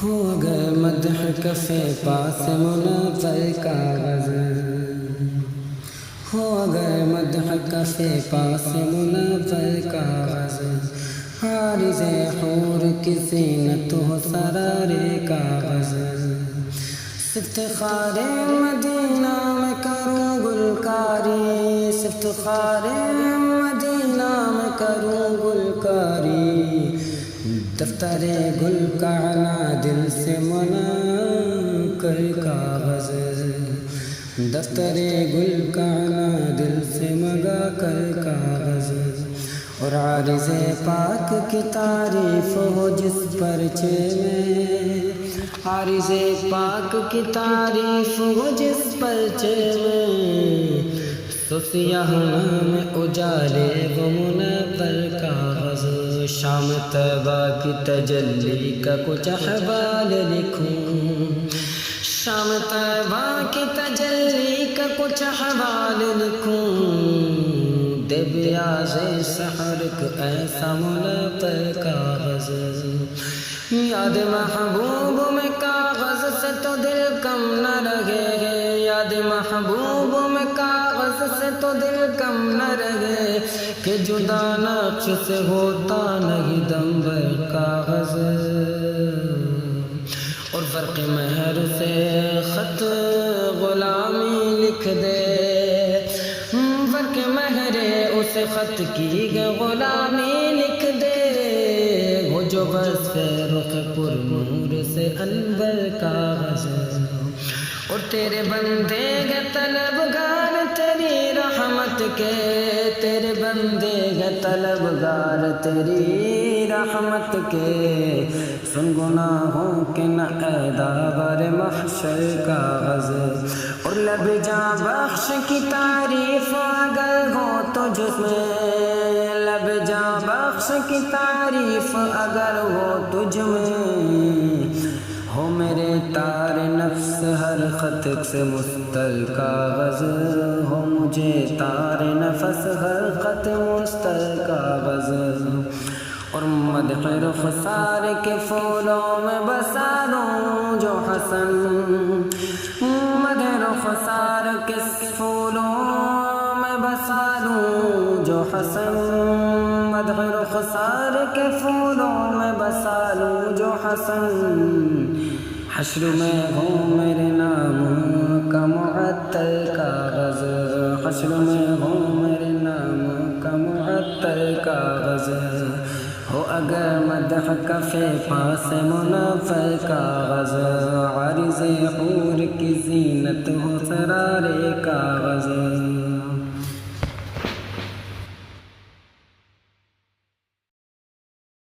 ہو اگر مدح کفے پاس منور کاغذ، ہو اگر مدح کفے پاس منور کاغذ، عارض حور کی زینت ہو سرار کاغذ، افتخار مدینہ میں کروں گلکاری، افتخار مدینہ میں کروں گلکاری، دفتر گل کا عنا دل سے منا کر کاغذ، دفتر گل کا عنا دل سے مگا کر کاغذ، اور عارض پاک کی تعریف ہو جس پرچے میں، عارض پاک کی تعریف ہو جس پرچے میں، تو سیاہ نام اجالے وہ منور کاغذ، شام طیبہ کی تجلی کا کچھ احوال لکھوں، شام طیبہ کی تجلی کا کچھ احوال لکھوں، دے بیاض سحر کو ایسا منور کاغذ، یاد محبوب میں کاغذ سے تو دل کم نہ رہے، یاد محبوب میں کاغذ سے تو دل کم نہ رہے، کہ جدا نقش سے ہوتا نہیں دم بر کاغذ، اور فرق مہر سے خط غلامی لکھ دے، فرق مہر اسے خط کی غلامی لکھ دے، وہ جو بس رخ پر نور سے انور کاغذ، اور تیرے بندے گے طلبگار تیری رحمت کے، تیرے بندے گے طلبگار تیری رحمت کے، سن گناہوں کے نہ اے داور محشر کاغذ، اور لب جا بخش کی تعریف اگر ہو تجھ میں، لب جا بخش کی تعریف اگر ہو تجھ میں، ہو میرے تار نفس ہر خط سے مستر کاغذ، ہو مجھے تار نفس ہر خط مستر کاغذ، اور مدح رخسار کے پھولوں میں بسا دوں جو حسن، مدح رخسار کے پھولوں میں بسا دوں جو حسن، مدح رخسار کے پھولوں میں بسا لوں جو حسن، حشر میں ہو میرے نام کا معطر کاغذ، حشر میں ہو میرے نام کا معطر کاغذ، ہو اگر مدح کفے پاس منور کاغذ، عارض حور کی زینت ہو سرار کاغذ۔